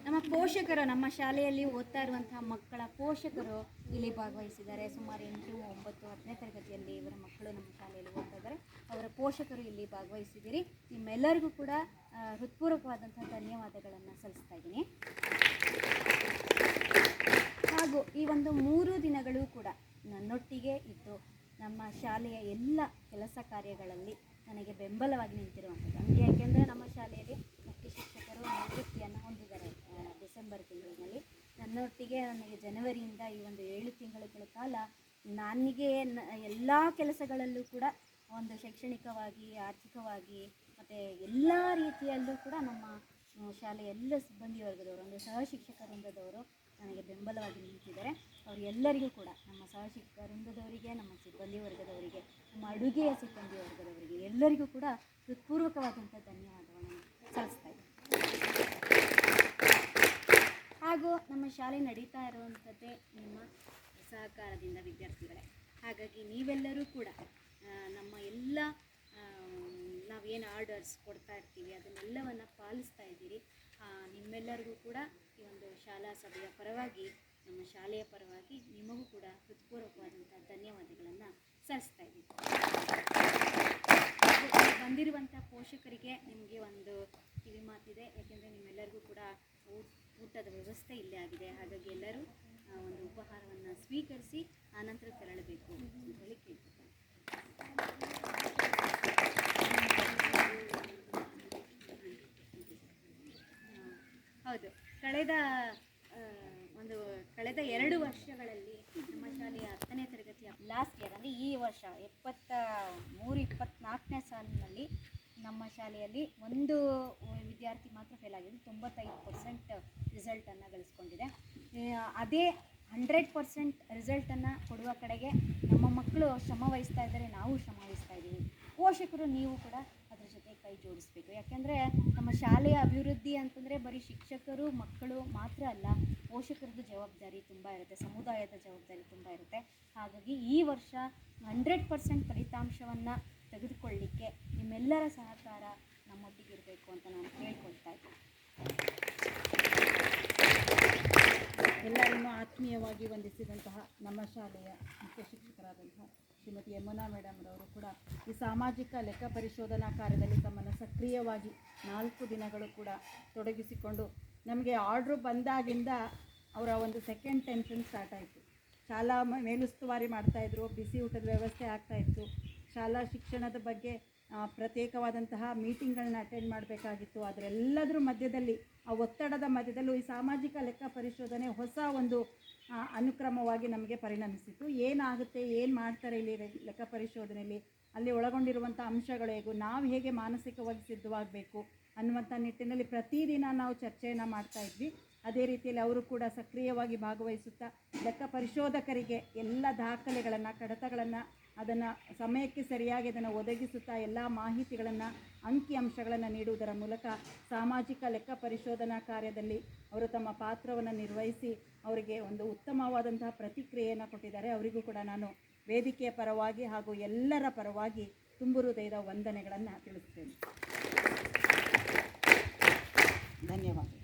ನಮ್ಮ ಪೋಷಕರು, ನಮ್ಮ ಶಾಲೆಯಲ್ಲಿ ಓದ್ತಾ ಇರುವಂತಹ ಮಕ್ಕಳ ಪೋಷಕರು ಇಲ್ಲಿ ಭಾಗವಹಿಸಿದ್ದಾರೆ. ಸುಮಾರು 8, 9, 10ನೇ ತರಗತಿಯಲ್ಲಿ ಇವರ ಮಕ್ಕಳು ನಮ್ಮ ಶಾಲೆಯಲ್ಲಿ ಓದ್ತಾ ಇದ್ದಾರೆ. ಅವರ ಪೋಷಕರು ಇಲ್ಲಿ ಭಾಗವಹಿಸಿದ್ದೀರಿ. ನಿಮ್ಮೆಲ್ಲರಿಗೂ ಕೂಡ ಹೃತ್ಪೂರ್ವಕವಾದಂಥ ಧನ್ಯವಾದಗಳನ್ನು ಸಲ್ಲಿಸ್ತಾ ಇದ್ದೀನಿ. ಹಾಗೂ ಈ ಒಂದು 3 ದಿನಗಳು ಕೂಡ ನನ್ನೊಟ್ಟಿಗೆ ಇದ್ದು ನಮ್ಮ ಶಾಲೆಯ ಎಲ್ಲ ಕೆಲಸ ಕಾರ್ಯಗಳಲ್ಲಿ ನನಗೆ ಬೆಂಬಲವಾಗಿ ನಿಂತಿರುವಂಥದ್ದು. ನಮಗೆ ಯಾಕೆಂದರೆ ನಮ್ಮ ಶಾಲೆಯಲ್ಲಿ ಮುಖ್ಯ ಶಿಕ್ಷಕರು ನಿವೃತ್ತಿಯನ್ನು ಹೊಂದಿದ್ದಾರೆ ಡಿಸೆಂಬರ್ ತಿಂಗಳಿನಲ್ಲಿ. ನನ್ನೊಟ್ಟಿಗೆ ನನಗೆ ಜನವರಿಯಿಂದ ಈ ಒಂದು 7 ತಿಂಗಳ ಕಾಲ ನನಗೆ ಎಲ್ಲ ಕೆಲಸಗಳಲ್ಲೂ ಕೂಡ ಒಂದು ಶೈಕ್ಷಣಿಕವಾಗಿ, ಆರ್ಥಿಕವಾಗಿ ಮತ್ತು ಎಲ್ಲ ರೀತಿಯಲ್ಲೂ ಕೂಡ ನಮ್ಮ ಶಾಲೆಯ ಎಲ್ಲ ಸಿಬ್ಬಂದಿ ವರ್ಗದವರು, ಒಂದು ಸಹಶಿಕ್ಷಕ ವೃಂದದವರು ನನಗೆ ಬೆಂಬಲವಾಗಿ ನಿಂತಿದ್ದಾರೆ. ಅವರೆಲ್ಲರಿಗೂ ಕೂಡ, ನಮ್ಮ ಸಹಶಿಕ್ಷಕ ವೃಂದದವರಿಗೆ, ನಮ್ಮ ಸಿಬ್ಬಂದಿ ವರ್ಗದವರಿಗೆ, ನಮ್ಮ ಅಡುಗೆಯ ಸಿಬ್ಬಂದಿ ವರ್ಗದವರಿಗೆ ಎಲ್ಲರಿಗೂ ಕೂಡ ಹೃತ್ಪೂರ್ವಕವಾದಂಥ ಧನ್ಯವಾದಗಳನ್ನು ಸಲ್ಲಿಸ್ತಾ ಇದ್ದೀನಿ. ಹಾಗೂ ನಮ್ಮ ಶಾಲೆ ನಡೀತಾ ಇರುವಂಥದ್ದೇ ನಿಮ್ಮ ಸಹಕಾರದಿಂದ ವಿದ್ಯಾರ್ಥಿಗಳೇ. ಹಾಗಾಗಿ ನೀವೆಲ್ಲರೂ ಕೂಡ ನಮ್ಮ ಎಲ್ಲ ನಾವೇನು ಆರ್ಡರ್ಸ್ ಕೊಡ್ತಾ ಇರ್ತೀವಿ ಅದನ್ನೆಲ್ಲವನ್ನು ಪಾಲಿಸ್ತಾ ಇದ್ದೀರಿ. ನಿಮ್ಮೆಲ್ಲರಿಗೂ ಕೂಡ ಈ ಒಂದು ಶಾಲಾ ಸಭೆಯ ಪರವಾಗಿ, ನಮ್ಮ ಶಾಲೆಯ ಪರವಾಗಿ ನಿಮಗೂ ಕೂಡ ಹೃತ್ಪೂರ್ವಕವಾದಂಥ ಧನ್ಯವಾದಗಳನ್ನು ಸಲ್ಲಿಸ್ತಾ ಇದ್ದೀವಿ. ಬಂದಿರುವಂಥ ಪೋಷಕರಿಗೆ ನಿಮಗೆ ಒಂದು ಕಿವಿ ಮಾತಿದೆ. ಯಾಕೆಂದರೆ ನಿಮ್ಮೆಲ್ಲರಿಗೂ ಕೂಡ ಊಟದ ವ್ಯವಸ್ಥೆ ಇಲ್ಲೇ ಆಗಿದೆ. ಹಾಗಾಗಿ ಎಲ್ಲರೂ ಒಂದು ಉಪಹಾರವನ್ನು ಸ್ವೀಕರಿಸಿ ಆನಂತರ ತೆರಳಬೇಕು ಅಂತ ಹೇಳಿ ಕೇಳ್ತಾರೆ. ಹೌದು, ಕಳೆದ 2 ವರ್ಷಗಳಲ್ಲಿ ನಮ್ಮ ಶಾಲೆಯ 10ನೇ ತರಗತಿಯ ಲಾಸ್ಟ್ ಇಯರ್ ಅಂದರೆ ಈ ವರ್ಷ 23-24ನೇ ಸಾಲಿನಲ್ಲಿ ನಮ್ಮ ಶಾಲೆಯಲ್ಲಿ ಒಂದು ವಿದ್ಯಾರ್ಥಿ ಮಾತ್ರ ಫೇಲ್ ಆಗಿದೆ. 95% ರಿಸಲ್ಟನ್ನು ಗಳಿಸ್ಕೊಂಡಿದೆ. ಅದೇ 100% ರಿಸಲ್ಟನ್ನು ಕೊಡುವ ಕಡೆಗೆ ನಮ್ಮ ಮಕ್ಕಳು ಶ್ರಮ ವಹಿಸ್ತಾ ಇದ್ದಾರೆ, ನಾವು ಶ್ರಮ ವಹಿಸ್ತಾ ಇದ್ದೀವಿ. ಪೋಷಕರು ನೀವು ಕೂಡ ಅದ್ರ ಜೊತೆ ಕೈ ಜೋಡಿಸ್ಬೇಕು. ಯಾಕೆಂದರೆ ನಮ್ಮ ಶಾಲೆಯ ಅಭಿವೃದ್ಧಿ ಅಂತಂದರೆ ಬರೀ ಶಿಕ್ಷಕರು ಮಕ್ಕಳು ಮಾತ್ರ ಅಲ್ಲ, ಪೋಷಕರದ್ದು ಜವಾಬ್ದಾರಿ ತುಂಬ ಇರುತ್ತೆ, ಸಮುದಾಯದ ಜವಾಬ್ದಾರಿ ತುಂಬ ಇರುತ್ತೆ. ಹಾಗಾಗಿ ಈ ವರ್ಷ 100% ಫಲಿತಾಂಶವನ್ನು ತೆಗೆದುಕೊಳ್ಳಲಿಕ್ಕೆ ನಿಮ್ಮೆಲ್ಲರ ಸಹಕಾರ ನಮ್ಮೊಟ್ಟಿಗಿರಬೇಕು ಅಂತ ನಾನು ಕೇಳ್ಕೊಳ್ತಾ ಇದ್ದೀನಿ. ಎಲ್ಲರನ್ನೂ ಆತ್ಮೀಯವಾಗಿ ವಂದಿಸಿದಂತಹ ನಮ್ಮ ಶಾಲೆಯ ಮುಖ್ಯ ಶಿಕ್ಷಕರಾದಂತಹ ಶ್ರೀಮತಿ ಯಮುನಾ ಮೇಡಮ್ರವರು ಕೂಡ ಈ ಸಾಮಾಜಿಕ ಲೆಕ್ಕ ಪರಿಶೋಧನಾ ಕಾರ್ಯದಲ್ಲಿ ತಮ್ಮನ್ನು ಸಕ್ರಿಯವಾಗಿ 4 ದಿನಗಳು ಕೂಡ ತೊಡಗಿಸಿಕೊಂಡು ನಮಗೆ ಆರ್ಡ್ರು ಬಂದಾಗಿಂದ ಅವರ ಒಂದು ಸೆಕೆಂಡ್ ಟೆನ್ಷನ್ ಸ್ಟಾರ್ಟ್ ಆಯಿತು. ಶಾಲಾ ಮೇಲುಸ್ತುವಾರಿ ಮಾಡ್ತಾಯಿದ್ರು, ಬಿಸಿ ಊಟದ ವ್ಯವಸ್ಥೆ ಆಗ್ತಾಯಿತ್ತು, ಶಾಲಾ ಶಿಕ್ಷಣದ ಬಗ್ಗೆ ಪ್ರತ್ಯೇಕವಾದಂತಹ ಮೀಟಿಂಗ್ಗಳನ್ನ ಅಟೆಂಡ್ ಮಾಡಬೇಕಾಗಿತ್ತು. ಅದರೆಲ್ಲದರ ಮಧ್ಯದಲ್ಲಿ, ಆ ಒತ್ತಡದ ಮಧ್ಯದಲ್ಲೂ ಈ ಸಾಮಾಜಿಕ ಲೆಕ್ಕ ಪರಿಶೋಧನೆ ಹೊಸ ಒಂದು ಅನುಕ್ರಮವಾಗಿ ನಮಗೆ ಪರಿಣಮಿಸಿತು. ಏನಾಗುತ್ತೆ, ಏನು ಮಾಡ್ತಾರೆ ಇಲ್ಲಿ ಲೆಕ್ಕ ಪರಿಶೋಧನೆಯಲ್ಲಿ, ಅಲ್ಲಿ ಒಳಗೊಂಡಿರುವಂಥ ಅಂಶಗಳು ಹೇಗೂ, ನಾವು ಹೇಗೆ ಮಾನಸಿಕವಾಗಿ ಸಿದ್ಧವಾಗಬೇಕು ಅನ್ನುವಂಥ ನಿಟ್ಟಿನಲ್ಲಿ ಪ್ರತಿದಿನ ನಾವು ಚರ್ಚೆಯನ್ನು ಮಾಡ್ತಾಯಿದ್ವಿ. ಅದೇ ರೀತಿಯಲ್ಲಿ ಅವರು ಕೂಡ ಸಕ್ರಿಯವಾಗಿ ಭಾಗವಹಿಸುತ್ತಾ ಲೆಕ್ಕ ಪರಿಶೋಧಕರಿಗೆ ಎಲ್ಲ ದಾಖಲೆಗಳನ್ನು, ಕಡತಗಳನ್ನು ಅದನ್ನು ಸಮಯಕ್ಕೆ ಸರಿಯಾಗಿ ಅದನ್ನು ಒದಗಿಸುತ್ತಾ ಎಲ್ಲ ಮಾಹಿತಿಗಳನ್ನು, ಅಂಕಿಅಂಶಗಳನ್ನು ನೀಡುವುದರ ಮೂಲಕ ಸಾಮಾಜಿಕ ಲೆಕ್ಕ ಪರಿಶೋಧನಾ ಕಾರ್ಯದಲ್ಲಿ ಅವರು ತಮ್ಮ ಪಾತ್ರವನ್ನು ನಿರ್ವಹಿಸಿ ಅವರಿಗೆ ಒಂದು ಉತ್ತಮವಾದಂತಹ ಪ್ರತಿಕ್ರಿಯೆಯನ್ನು ಕೊಟ್ಟಿದ್ದಾರೆ. ಅವರಿಗೂ ಕೂಡ ನಾನು ವೇದಿಕೆಯ ಪರವಾಗಿ ಹಾಗೂ ಎಲ್ಲರ ಪರವಾಗಿ ತುಂಬು ಹೃದಯದ ವಂದನೆಗಳನ್ನು ತಿಳಿಸ್ತೇನೆ. ಧನ್ಯವಾದ.